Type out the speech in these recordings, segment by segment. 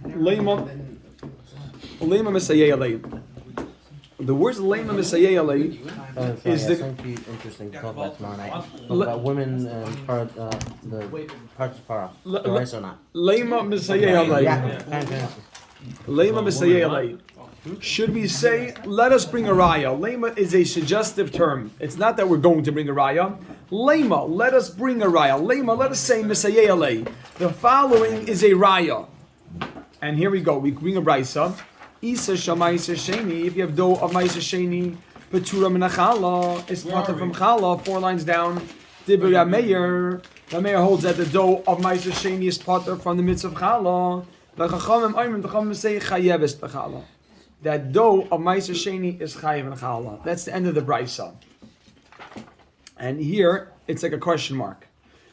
Lema Mesayeh Alei. The words Lema Mesayeh Alei is the interesting to talk about tomorrow night. About women and the parts of para. Rice or not? Lema Mesayeh Alei. Yeah. Lema Mesayeh Alei. Should we say, let us bring a raya? Lema is a suggestive term. It's not that we're going to bring a raya. Lema, let us bring a raya. Lema, let us say Mesayeh Alei. The following is a raya. And here we go. We bring a brisa. Isa Shamaisa Sheni. If you have dough of Maisa Sheni, Petura Menachala, it's potter from Chala, 4 lines down. Dibur Rameir. Rameir holds that the dough of Maisa Sheni is potter from the midst of Chala. The Chachamim Ayman, the Chachamim say Chayeves Bechala. That dough of Maisa Sheni is Chayev and Chala. That's the end of the brisa. And here, it's like a question mark.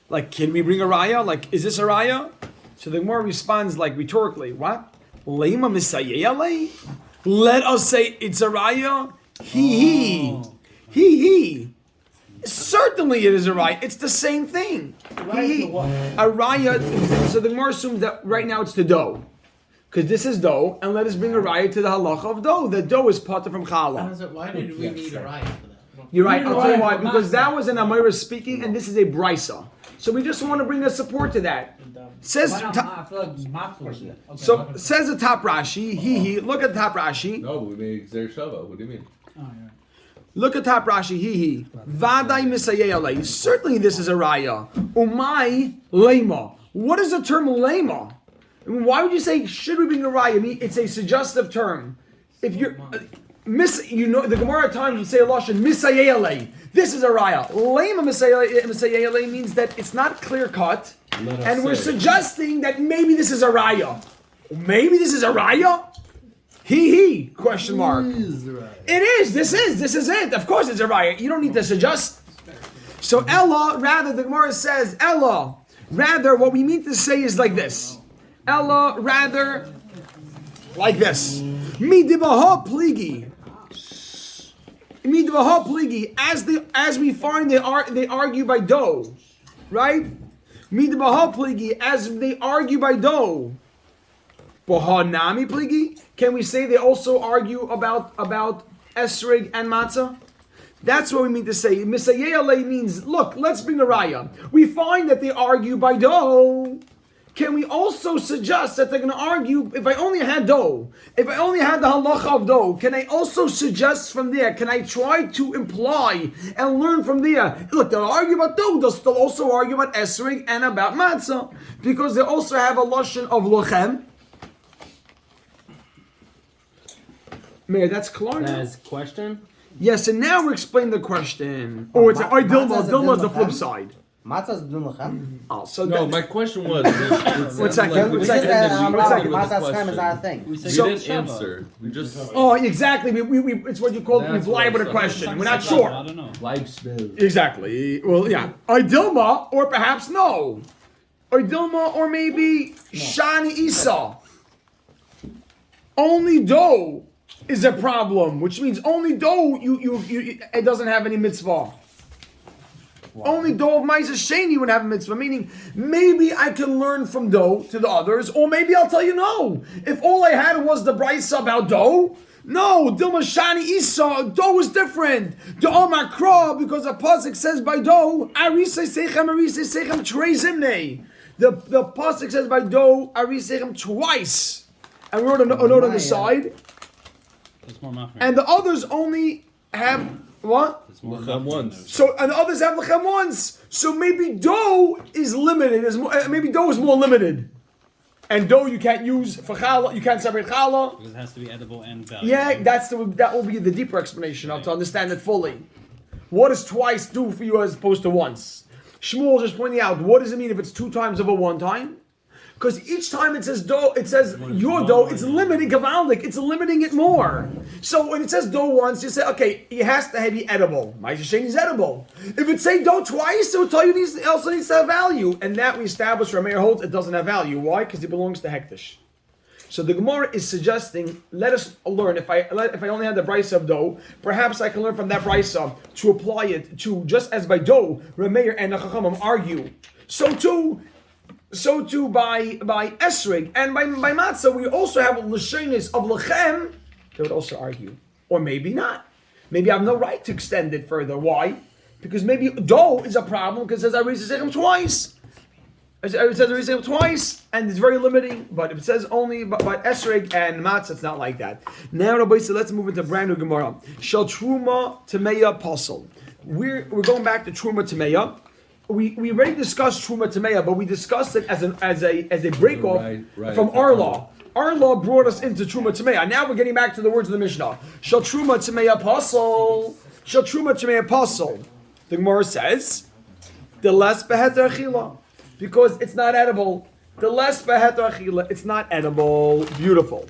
Like, can we bring a raya? Like, is this a raya? So the Gemara responds like rhetorically, what? Lema Mesayeh Alei? Let us say it's a raya? He. Certainly it is a raya. It's the same thing. A raya, so the Gemara assumes that right now it's the dough. Because this is dough, and let us bring a raya to the halacha of dough. The dough is potter from challah. Why did we need a raya for that? You're right, I'll tell you why. Because that was an Amira speaking, and this is a brisa. So we just want to bring a support to that. Says says the top Rashi. He. Look at the top Rashi. No, we made Xer Shava. What do you mean? Look at top Rashi. He. Vadai Misayeh Alei. Certainly this is a raya. Umay lema. What is the term lema? I mean, why would you say should we bring a raya? I mean, it's a suggestive term. If you're the Gemara at times would say a lashon Misayeh Alei. This is a raya. Lema Misayeh Alei means that it's not clear cut, and we're suggesting that maybe this is a raya. Maybe this is a raya. He question mark. It is. This is it. Of course, it's a raya. You don't need to suggest. So Ella, rather the Gemara says Ella. Rather, what we mean to say is like this. Ella, rather, like this. Midibaha pligi. Midibaha pligi. As we find they argue by dough, right? Midibaha pligi. As they argue by dough. Baha nami pligi. Can we say they also argue about esrig and matzah? That's what we mean to say. Misayeh Alei means, look, let's bring a raya. We find that they argue by dough. Can we also suggest that they're going to argue, if I only had dough, if I only had the halacha of dough, can I also suggest from there, can I try to imply and learn from there, look, they'll argue about dough, they'll also argue about esrig and about matzah, because they also have a lashon of lochem. Mayor, that's clear now. That's question? Yes, and now we're explaining the question. Oh, it's Dilma. Dilma is the flip side. Matzah is b'dun lechem? Oh, so No, my question was. One second. Matzah's chem is not a thing. We didn't answer. We just. Oh, exactly. We it's what you call we've lied with a question. We're not sure. I don't know. Exactly. Well, yeah. Dilma, or perhaps no. Dilma, or maybe Shani Isa. Only dough is a problem, which means only dough it doesn't have any mitzvah. Wow. Only dough of Maisa Sheni would have a mitzvah, meaning maybe I can learn from dough to the others, or maybe I'll tell you no. If all I had was the brisa about dough, no, Dilma Shani Isa, dough is different. Dough makra, because the pasuk says by dough, arisei sechem trei zimnei. The pasuk says by dough, arisei sechem twice. And we wrote a note on the side. And the others only have what? Lechem once. So and the others have lechem once. So maybe dough is limited. Maybe dough is more limited. And dough you can't use for challah. You can't separate challah because it has to be edible and valuable. Yeah, that will be the deeper explanation. Right. To understand it fully. What does twice do for you as opposed to once? Shmuel just pointing out. What does it mean if it's 2 times over 1 time? Because each time it says dough, it says your dough, it's limiting Gavaldik, it's limiting it more. So when it says dough once, you say, okay, it has to be edible. Ma'aseh Sheni is edible. If it say dough twice, it will tell you it also needs to have value. And that we established, Rameir holds, it doesn't have value. Why? Because it belongs to Hektish. So the Gemara is suggesting, let us learn, if I only had the brisa of dough, perhaps I can learn from that brisa to apply it to, just as by dough, Rameir and the Chachamim argue. So too, so too by esrig and by matzah, we also have l'shonis of lechem. They would also argue, or maybe not. Maybe I have no right to extend it further. Why? Because maybe dough is a problem because it says I raise the twice. It says I raise it twice, and it's very limiting. But if it says only by esrig and matzah, it's not like that. Now, Rabbi said, let's move into brand new Gemara. Shal truma tameya posel. We're going back to truma tameya. We already discussed truma tameya, but we discussed it as a break off from our law. Our law brought us into truma tameya. Now we're getting back to the words of the Mishnah. Shal truma tameya posel. Shal truma tameya posel. The Gemara says, the less beheter achila, because it's not edible. The less beheter achila, it's not edible. Beautiful.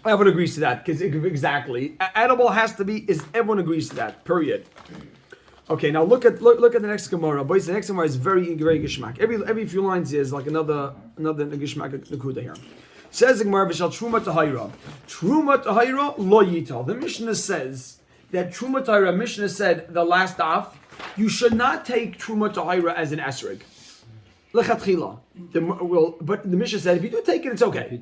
Everyone agrees to that because exactly edible has to be. Everyone agrees to that? Period. Okay, now look at the next Gemara. Boys, the next Gemara is very gishmak. Every few lines is like another gishmak nakuda here. Says the Gemara, "V'shal truma tahira, truma tahira lo yital." The Mishnah says that truma tahira. Mishnah said the last daf, you should not take truma tahira as an esrig. Lechatchila. But the Mishnah said if you do take it, it's okay.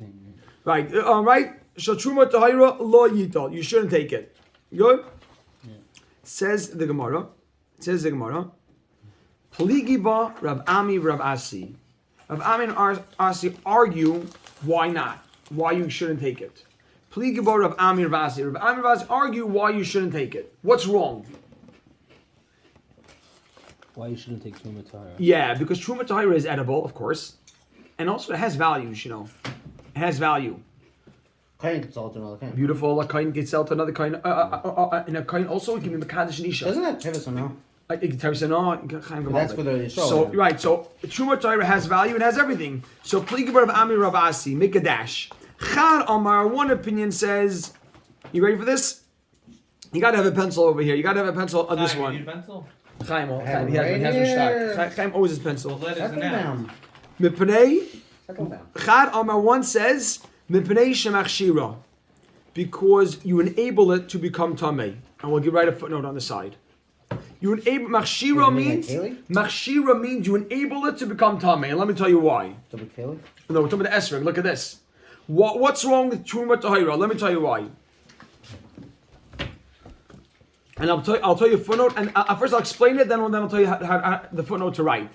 Right, right. Shal truma tahira lo yital. You shouldn't take it. Good. Says the Gemara. Pligiba Rav Ami Rav Asi. Rav Ami and Asi argue why not, why you shouldn't take it. Pligiba Rav Ami Rav Asi. Rav Ami Rav Asi argue why you shouldn't take it. What's wrong? Why you shouldn't take Truma Tahira? Yeah, because Truma Tahira is edible, of course, and also it has values. It has value. Kain gets sold to another kain. Beautiful. A kain gets sold to another kain. And a kain also can be mekadosh and isha. Doesn't that pivot now? That's for the Yisrael. So right, so Truma Torah has value and has everything. So Pligibar of Ami Rav Asi, make a dash. Chad Omar, one opinion says, you ready for this? You gotta have a pencil over here. You gotta have a pencil on this one. You need a pencil? Chaim always has pencil. Well, that is an Mipnei, Chad Omar one says, Mipnei Shemachshira, because you enable it to become tamei. And we'll write a footnote on the side. You enable machshira means you enable it to become tamei. And let me tell you why. No, we're talking about the esrog. Look at this. What's wrong with truma tahira? Let me tell you why. And I'll tell you a footnote. And first I'll explain it. Then I'll tell you how the footnote to write.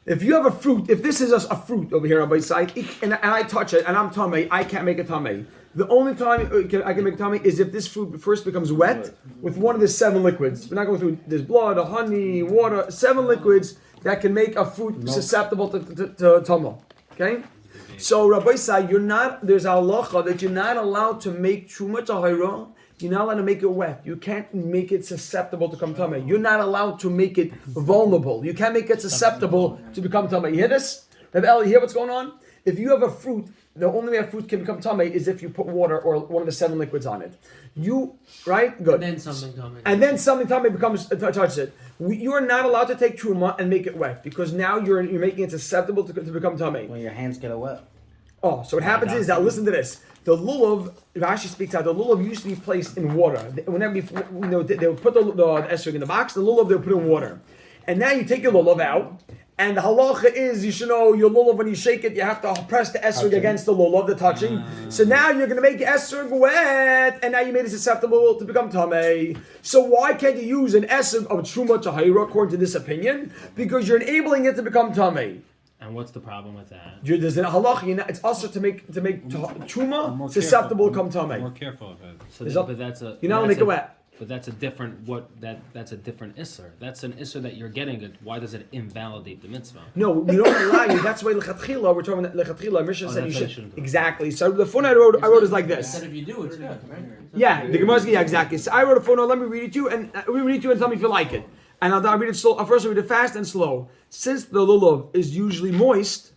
If you have a fruit, if this is a fruit over here on my side, and I touch it and I'm tamei, I can't make it tamei. The only time I can make tummy is if this fruit first becomes wet with one of the 7 liquids. We're not going through. There's blood, honey, water, 7 liquids that can make a fruit susceptible to tumma. Okay, so Rabbi Sai, there's a halacha that you're not allowed to make truma tahira. You're not allowed to make it wet. You can't make it susceptible to become tummy. You're not allowed to make it vulnerable. You can't make it susceptible to become tummy. You hear this? Rabbi Eli, you hear what's going on? If you have a fruit, the only way a fruit can become tamei is if you put water or one of the 7 liquids on it. Right? Good. And then something tamei. And then something tamei becomes touches it. You are not allowed to take truma and make it wet because now you're making it susceptible to become tamei. When your hands get wet. Oh, so what happens is that listen to this. The lulav, Rashi speaks out. The lulav used to be placed in water. Whenever they would put the esrog in the box, the lulav they would put in water. And now you take your lulav out. And the halacha is, you should know, your lulav, when you shake it, you have to press the esrog against the lulav, the touching. So now you're going to make esrog wet, and now you made it susceptible to become tamei. So why can't you use an esrog of truma tahira, according to this opinion? Because you're enabling it to become tamei. And what's the problem with that? There's a halacha, it's also to make truma susceptible to become tamei. More careful of it. But that's a. You're not going to make it wet. But that's a different that's a different isser. That's an isser that you're getting. Why does it invalidate the mitzvah? No, we don't allow you. That's why lechatchila. We're talking about lechatchila. Mishnah said you should exactly. So the phone I wrote is like this. Instead if you do, it's good, right? Yeah, the Gemara. Yeah, exactly. So I wrote a phone. Let me read it to you, and read it to you and tell me if you like it. And I'll read it slow. First, I'll read it fast and slow. Since the lulav is usually moist,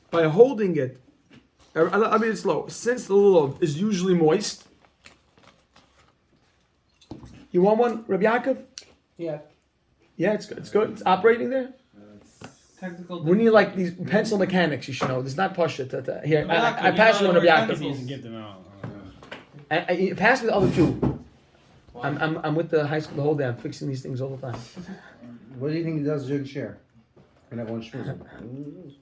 by holding it, I'll read it slow. Since the lulav is usually moist. You want one, Rabbi Yaakov? Yeah. Yeah, it's good. It's good. It's operating there. Technical. We need like these pencil mechanics. You should know. It's not Pasha. Here, I pass you one, Rabbi Yaakov. Get them out. And pass me the other 2. I'm with the high school the whole day. I'm fixing these things all the time. What do you think he does Jug share? And that one shmooze.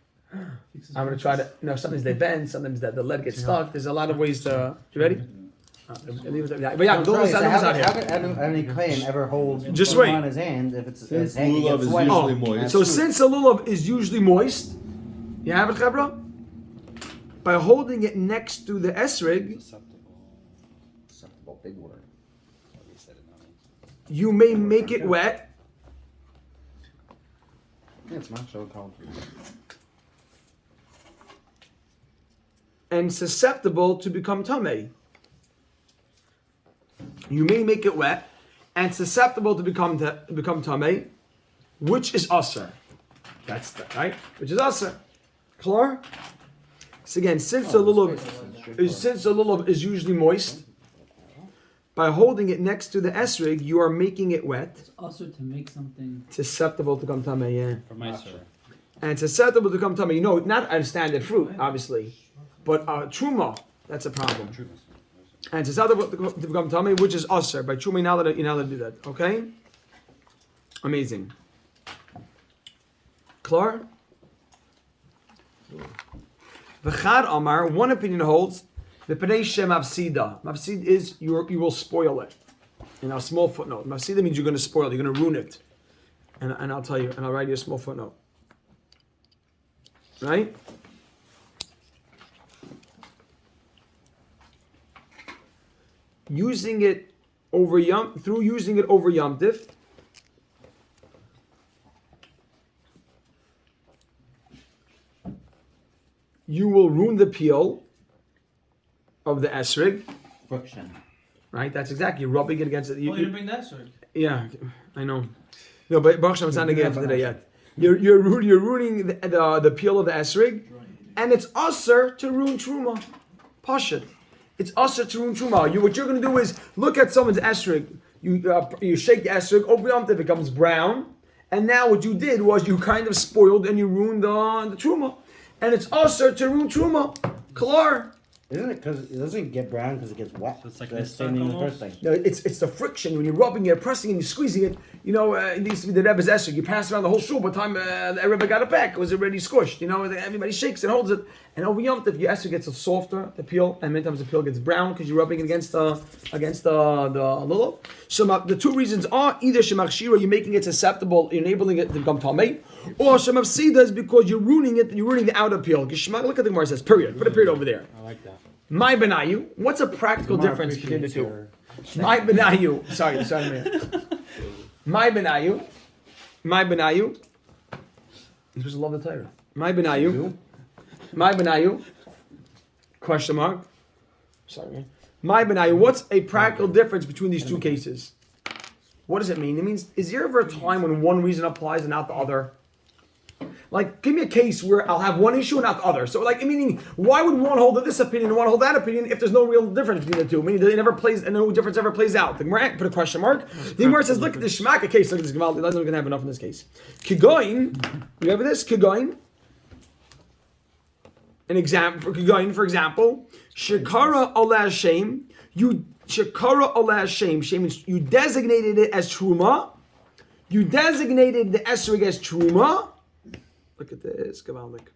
I'm gonna try to. Sometimes they bend, sometimes the lead gets stuck. There's a lot of ways to. You ready? But yeah, I'm go sorry, inside, so go inside how here. can any claim ever hold Just wait. on his hand if it's Since his hand lulav gets is sweaty? usually moist. So since a lulav is usually moist, you have it, Chebra? By holding it next to the esrig, Acceptable, big word. you may make it wet. Yeah, it's macho called. And susceptible to become tamei. You may make it wet and susceptible to become tamei, which is aser. That's the, right. Which is aser. Clear? So again, since the lulav is usually moist, by holding it next to the esrig, you are making it wet. It's also to make something. Susceptible to become tamei. Yeah. For my sir. And susceptible to become tamei. You know, not a standard fruit, obviously, but truma. That's a problem. And susceptible to become tamei, which is aser. By truma, you're not allowed to do that. Okay. Amazing. Klar. V'chad Amar, one opinion holds, the Pnei Shem Mafsida. Mafsid is you will spoil it. In a small footnote. Mafsida means you're going to spoil it, you're going to ruin it. And I'll tell you, and I'll write you a small footnote. Right? Using it over Yom Tif, you will ruin the peel of the esrig. Friction. Right? That's exactly. You're rubbing it against it. You didn't bring that, sir. Yeah, I know. No, but Baruch Hashem, it's not again for today yet. You're ruining the peel of the esrig, and it's usher to ruin truma. Pashut. It's usher to ruin truma. What you're going to do is look at someone's esrig. You shake the esrig, open it up, it becomes brown, and now what you did was you kind of spoiled and you ruined the truma. And it's usher to ruin truma. Klar. Isn't it because it doesn't get brown because it gets wet? So it's like That's this the same thing as the almost? first thing. No, it's the friction when you're rubbing it, pressing it, and you're squeezing it. It used to be the Rebbe's esrog. You pass around the whole shul. By the time the Rebbe got it back, it was already squished. Everybody shakes and holds it. And over Yom Tov, your esrog gets softer, the peel, and many times the peel gets brown because you're rubbing it against the lulav. So the two reasons are either shemach shira, you're making it susceptible, enabling it to become tamei, or shemach sida is because you're ruining it, you're ruining the outer peel. Look at the Gemara says period. Put a period over there. I like that. My benayu. What's a practical difference between the two? My benayu. Sorry, man. My benayu. You're supposed to love the Torah. My benayu. Question mark. Sorry, man. My benayu. What's a practical difference between these two cases? What does it mean? It means, is there ever a time when one reason applies and not the other? Like, give me a case where I'll have one issue and not the other. So, meaning, why would one hold this opinion and one hold that opinion if there's no real difference between the two? Meaning, no difference ever plays out. The Gemara put a question mark. The Gemara says, look at this Shemaka case. Look at this Gemara. We're going to have enough in this case. Kigoin. You have this? Kigoin. For example, Shekara Ola Hashem. Shekara Ola Hashem. Shem means you designated it as Truma. You designated the esrog as Truma. Look at this, Gavaldik.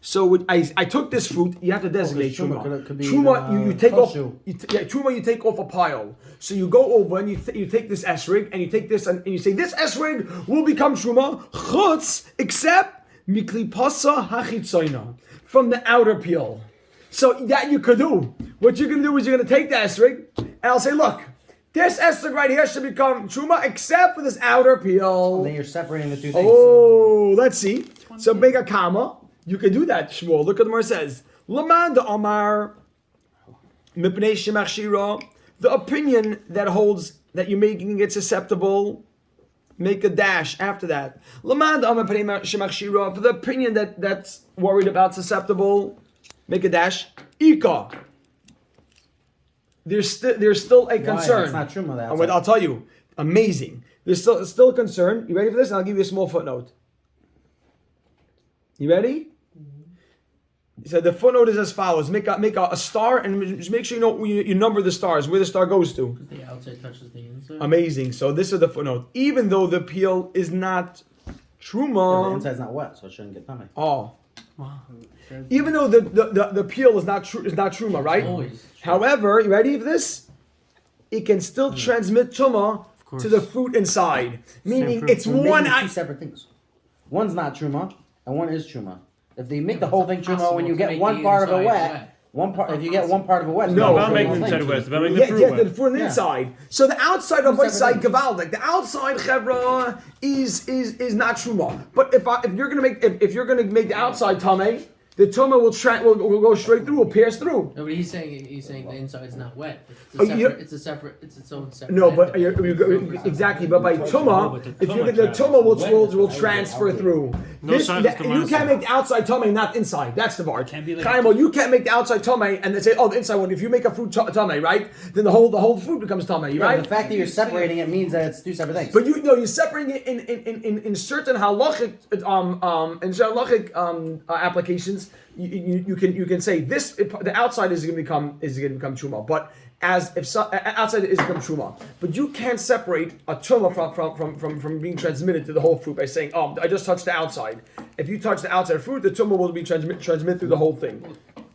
So I took this fruit. You have to designate truma. Truma, you take off. Truma, you take off a pile. So you go over and you take this esrig and you take this and you say this esrig will become truma chutz except miklipasa hachitzoina from the outer peel. So that you could do. What you're going to do is you're going to take the esrig and I'll say, look. This esrog right here should become truma except for this outer peel. And then you're separating the two things. Oh, let's see. So make a comma. You can do that, Shmuel. Look what the Gemara says. Laman de Amar mipnei shemach shira. The opinion that holds that you're making it susceptible. Make a dash after that. Laman de Amar mipnei shemach shira. For the opinion that's worried about susceptible. Make a dash. Ika. There's still a concern. That's not truma. I'll tell you, amazing. There's still a concern. You ready for this? And I'll give you a small footnote. You ready? So the footnote is as follows: make a star and just make sure you number the stars where the star goes to. The outside touches the inside. Amazing. So this is the footnote. Even though the peel is not The Truma. inside's not wet, so it shouldn't get tummy. Oh. Even though the peel is not truma, right? Always. However, you ready for this? It can still transmit tuma course. to the fruit inside. Meaning fruit. it's We're one. making two separate things. One's not truma, and one is truma. If they make the whole thing truma, when you to get make one the part of it inside wet, wet. one part. If you get one part of it wet, No, About the making whole the thing. inside wet, about making the Yeah, fruit yeah, wet. the fruit on the Yeah. inside. So the outside of Two side separate gavaldik, the outside chevra is not truma. But if you're gonna make the outside tame, the tuma will go straight through, will pierce through. No, but he's saying the inside's not wet. Oh, you- It's its own separate. No, but entity. exactly. But by tuma, but the if you tuma get the tuma will Wet. transfer through. No science to You minus can't it. make the outside tame, not inside. That's the bar. Can't be like- Chaim, well, you can't make the outside tame and then say, oh, the inside one. If you make a fruit tame, right, then the whole fruit becomes tame, Yeah, right? the fact that you're separating it means that it's two separate things. But you're separating it in certain halachic applications. You can say this. The outside is going to become truma, but outside is become truma. But you can't separate a truma from being transmitted to the whole fruit by saying, oh, I just touched the outside. If you touch the outside fruit, the truma will be transmit through the whole thing.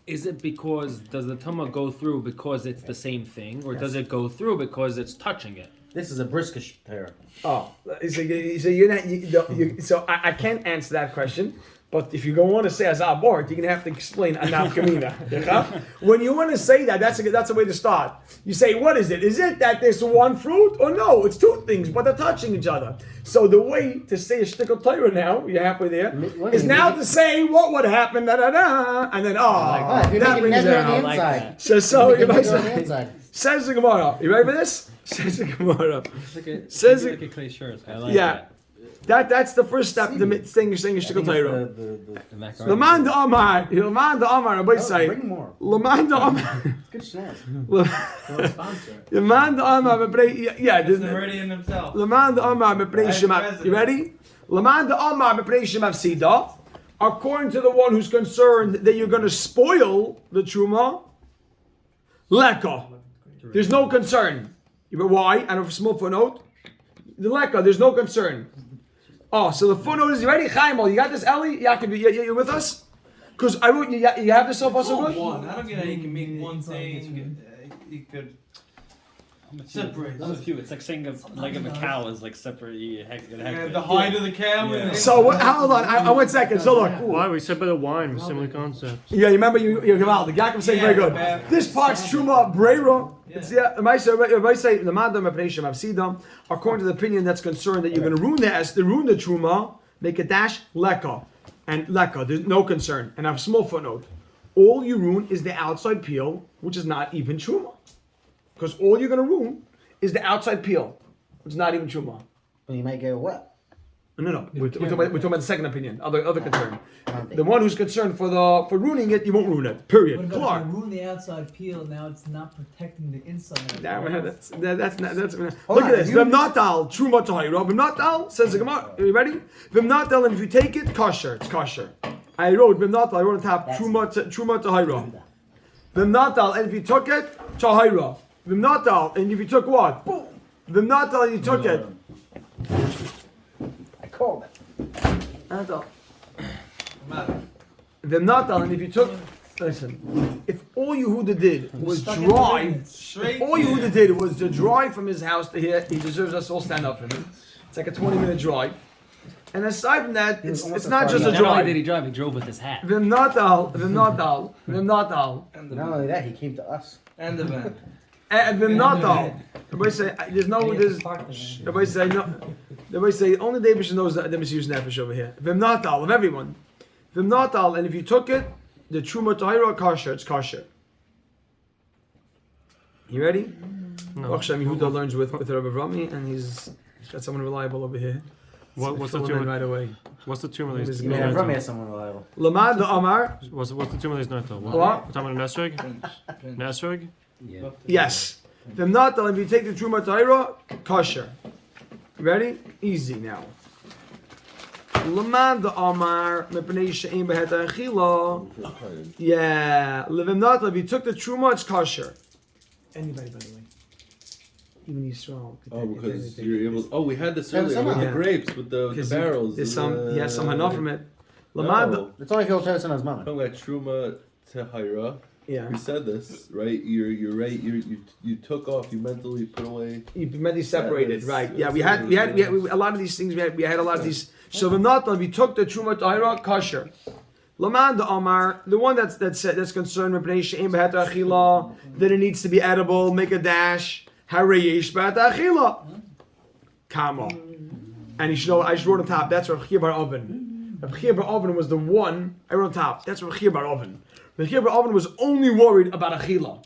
Is it because does the tuma go through because it's the same thing, or does it go through because it's touching it? This is a briskish pair. Oh, so you're not. So I can't answer that question. But if you don't want to say azab bort, you're gonna have to explain anaf kamina. When you want to say that, that's a way to start. You say, what is it? Is it that there's one fruit, or no? It's two things, but they're touching each other. So the way to say a shtickle Torah now, you're halfway there, is now to say what would happen, and then If you're that making brings it nether on the out. like inside. that. So You're you might making nether on the say, inside. says the Gemara. You ready for this? Says the Gemara. Says it. a clay shirt. I like Yeah. That's the first step. The saying a shtickle Torah. that. Laman da Amar, Rabbi say. Bring more. Laman da Amar, Good snack. Sponsor. Laman da Amar, yeah. The meridian himself. Laman da Amar, you ready? Laman da Amar, Sida. According to the one who's concerned that you're going to spoil the truma, leka. There's no concern. Why? And a small footnote. The leka, there's no concern. Oh, so the footnote is, you ready? Chaimel, you got this, Eli? Yaakov, you with us? Because I wrote, you have this so far so good? One. I don't get how you can make one thing. You could separate. There's a few. It's like saying a leg of a cow is like separate. The hide of the cow. Yeah. So, hold on, I 1 second. So look. Why we said by the wine, similar concept. Yeah, you remember you Gamal, the Yaakov saying very good. Yeah. This part's Truma Breira. It's the might say the Madam Apnation of Sidam, according to the opinion that's concerned that you're going to ruin the Truma, make a dash leka. And leka, there's no concern. And I have a small footnote. All you ruin is the outside peel, which is not even Truma. Because all you're going to ruin is the outside peel, which is not even Truma. But you might get wet. No. We're talking about the second opinion, other concern. The one who's concerned for ruining it, you won't ruin it. Period. What about Clark. if you ruin the outside peel? Now it's not protecting the inside. That's look Hold at on, this. if you- V'mnatal truma tahira. V'mnatal says the Gemara. Are you ready? V'mnatal, and if you take it, kosher. It's kosher. I wrote v'mnatal. I wrote on top truma tahira. V'mnatal, and if you took it, tahira. V'mnatal, and if you took what? Boom. V'mnatal, and you took it. I called it. V'mnatal, and if you took. Listen, if all Yehuda did was drive, Straight. all Yehuda did was to drive from his house to here, he deserves us all stand up for him. It's like a 20-minute drive. And aside from that, it's not just a Not only did drive. he drive, he drove with his hat. V'mnatal. And Not only that, he came to us. And the van. And v'mnatal. Everybody say, everybody say, no. Everybody say, only David knows the misuse nefesh over here. V'mnatal, of everyone. V'mnatal, and if you took it, the truma tahira kosher, it's kosher. You ready? No. Yehuda learns with Rabbi Rami, and he's got someone reliable over here. What's the Fill him in two? right away. What's the two His release? name Yeah, is from here, someone reliable. Lamad the Amar. What's the two release not though? What? We're talking about Nesrig? Nesrig? Yeah. Yes. V'mnatal, if you take the truma tahira, kosher. Ready? Easy now. Lamad the Amar mepnei she'ein behet ha'achila. Yeah. Levimnatal, if you took the truma, it's kosher. Anybody, by the way. Even Yisrael. Oh, because you're able. Oh, we had this Yeah, earlier some with are. the grapes, with the Because barrels. There's and some, the- yeah, some hana from it. Lamad, No. It's only if you'll tell us in his mama. Talking about truma tehira. yeah. We said this, right? You're right. You took off. You mentally put away. You mentally separated, that's- right? Yeah, that's we had a lot of these things. We had a lot of these. So the natan, we took the truma tahira kosher. Laman the Amar, the one that's concerned with Bnei She'im Behet Achila, that it needs to be edible, make a dash. Harayesh Behet Achila. Kama. And you should know, I just wrote on top, that's Rav Chia Bar Oven. Rav Chia Bar Oven was the one, I wrote on top, that's Rav Chia Bar Oven. Rav Chia Bar Oven was only worried about Achila.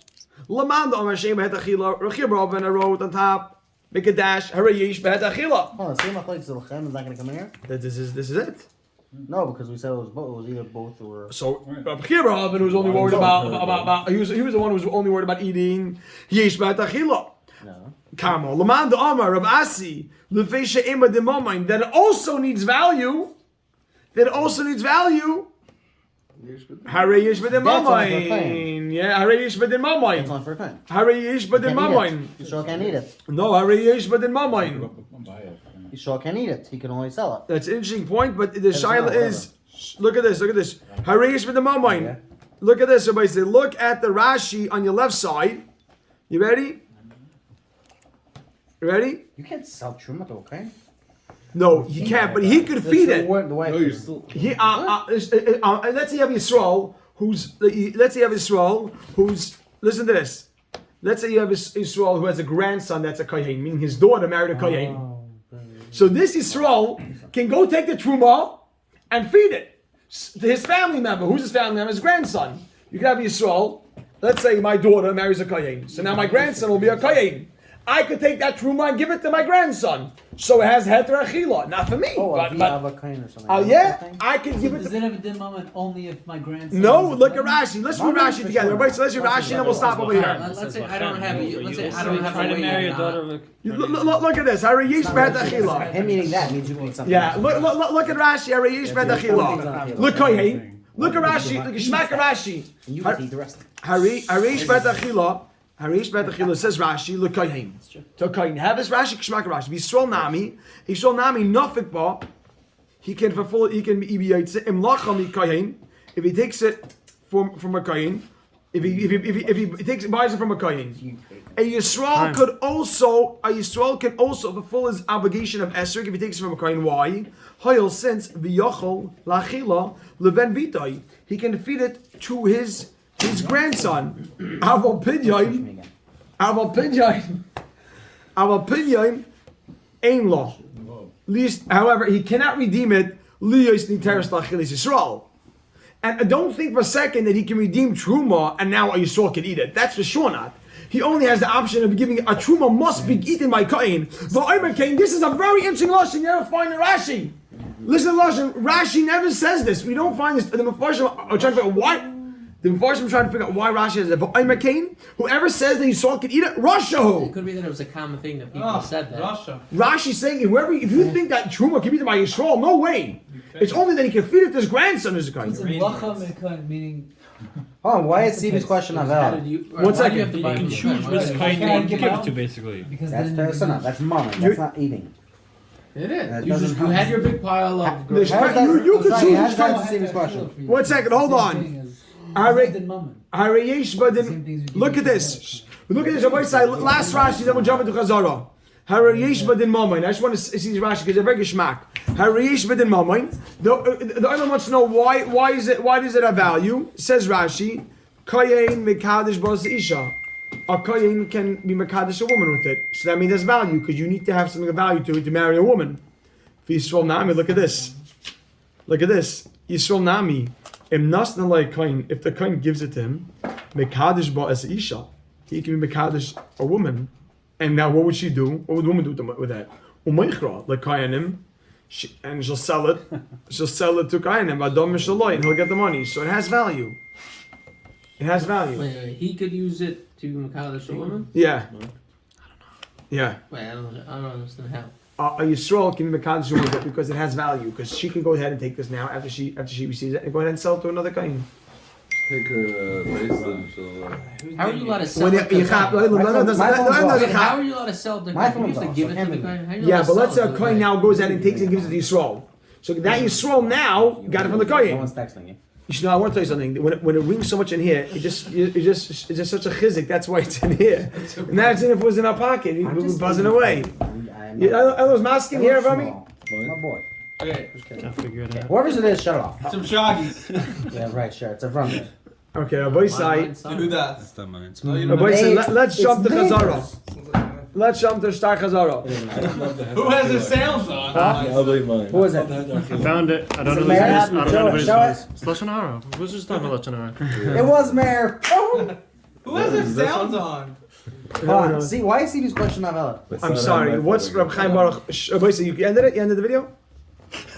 Laman the Amar She'im Behet Achila, Rav Chia Bar Oven, I wrote on top, make a dash, Harayesh Behet Achila. Oh, the same like Zilchem is not going to come in here? This is it. No, because we said it was both. It was either both or. So Rav Chia Bar Oven was only worried about he was the one who was only worried about eating Yesh Behet Achila. No. Kamo. Laman the Amar of Asi, Lefesha Ema de Mamain, that it also needs value. Hare Yesh Bedin Mamain. Yeah, Hare Yesh Bedin It's Mamain. only for a time. Hare Yesh Bedin Mamain. You sure can't eat it. No, Hare Yesh Bedin Mamain. You sure can't eat it. He can only sell it. That's an interesting point, but the It's not, shaila whatever. is, look at this. Hare Yesh Bedin Mamain. Look at this, everybody say, look at the Rashi on your left side. You ready? You ready? You can't sell truma, okay? No, he can't, but he could feed it. The way No, you're still. He, let's say you have Yisrael, who's listen to this. Let's say you have Yisrael who has a grandson that's a kohen, meaning his daughter married a kohen. So this Yisrael can go take the truma and feed it to his family member. Who's his family member? His grandson. You can have Yisrael. Let's say my daughter marries a kohen, so now my grandson will be a kohen. I could take that truma and give it to my grandson. So it has heter achila, not for me. Oh, but, a kain or something. oh yeah, I can give it Does to. it have a din moment only if my grandson? No, is a look at kohen? Rashi. Let's read Rashi together. Everybody, so let's read Rashi and then we'll stop over here. Let's say I don't have a. Let's say I don't have trying a to way marry in a it, daughter of a. Look at this. Hare yesh behet achila. Him eating that means you can eat something. Yeah, else. look at Rashi. Hare yesh behet achila. Look kohen. Look at Rashi. Look at Shmak Rashi. And you can eat the rest. Hare yesh behet achila. Harish Bet Achila says Rashi, look kohen. To kohen. Have this Rashi Kshmak Rashi. Yisrael Nami Nafik Ba. He can fulfill it. He can be imlacham kohen if he takes it from a kohen. If he takes it, buys it from a kohen. A Yisrael can also fulfill his obligation of esrog if he takes it from a kohen. Why? Hoyel since v'yochol lachila leben bitay. He can feed it to his grandson. Aval Pinyaim Ein Lo. Least, however, he cannot redeem it. Liyos Niteres Lachilis Yisrael. And don't think for a second that he can redeem Truma and now a Yisrael can eat it. That's for sure not. He only has the option of giving a Truma must be eaten by Kain. This is a very interesting lashon you never find in Rashi. Listen to Lashon. Rashi never says this. We don't find this. The Mefarshim are trying to figure out why. The Mefarshim are trying to figure out why Rashi says it. Whoever says that Yisrael can eat it, Rasha. It could be that it was a common thing that people said that. Russia. Rashi saying if you think that Truma can be eaten by Yisrael, no way. It's only that he can feed it to his grandson as a kind. It's melacha mekayim, meaning Oh, why is Stevie's question not How valid? did you? One why do you second. have to buy You can from choose the which friend? kind you Can't want to give give out. it to, basically. because That's then personal. That's money. You- That's not eating. It That is. You doesn't just count. had your big pile of. There's- How is that- you can sorry, choose how which is that kind- Stevie's question? One second, hold on. Look at this. Look at this. Everybody say last Rashi, then we'll jump into Chazara. Harayesh badin mamain. I just want to see Rashi because it's a very geschmack. Harayesh badin mamain. The other wants to know why does it have value? Says Rashi, Kayin mekadesh bas isha. A Kayin can be mekadesh a woman with it. So that means there's value because you need to have something of value to it to marry a woman. Yisrael Nami, look at this. Look at this. Yisrael Nami. If the kohen gives it to him, mekadesh ba as isha, he can be mekadesh a woman. And now what would she do? What would the woman do with that? Umaychra, like kohenim, and she'll sell it. She'll sell it to kohenim, adom mishaloi, and he'll get the money. So it has value. It has value. Wait, he could use it to Makalish a woman? Yeah. Yeah. Wait, I don't understand how. A Yisrael can be mekadesh with it because it has value. Because she can go ahead and take this now after she receives it and go ahead and sell it to another kohen. Take her bracelet and she'll. How are you allowed to sell When it? you to have, the guy? How are you allowed to sell it to the My guy? You phone's have to off, give so it to hand the me guy. that. How are you yeah, allowed but to let's say sell a it to kohen the guy? now goes out and takes and gives it to Yisrael. So that Yisrael now got it from the No kohen. one's texting you. You should know. I want to tell you something. When it rings so much in here, it's just such a chizik. That's why it's in here. Imagine if it was in our pocket, we'd be buzzing away. I'm You, I was masking here for me. My boy. Okay, Can't figure it out. Whoever's it is, shut it off. some shaggies. Yeah, right, sure. It's a run. Okay, our boy say. Do that. Our boy say. Let's jump to It's Chazara. Let's jump to Star Chazara. Who has their sounds on? I'll be mine. Who is it? I found it. I don't Is know it what it Mayor? is. I don't Show know it, what it show is. It's Lashon Hara. Who's just talking about Lashon Hara? It was Mayor. Who has their sounds on? Hold on. See, why is he these question Avella? I'm sorry. What's Reb Chaim Baruch? Our boy say you ended it. You ended the video.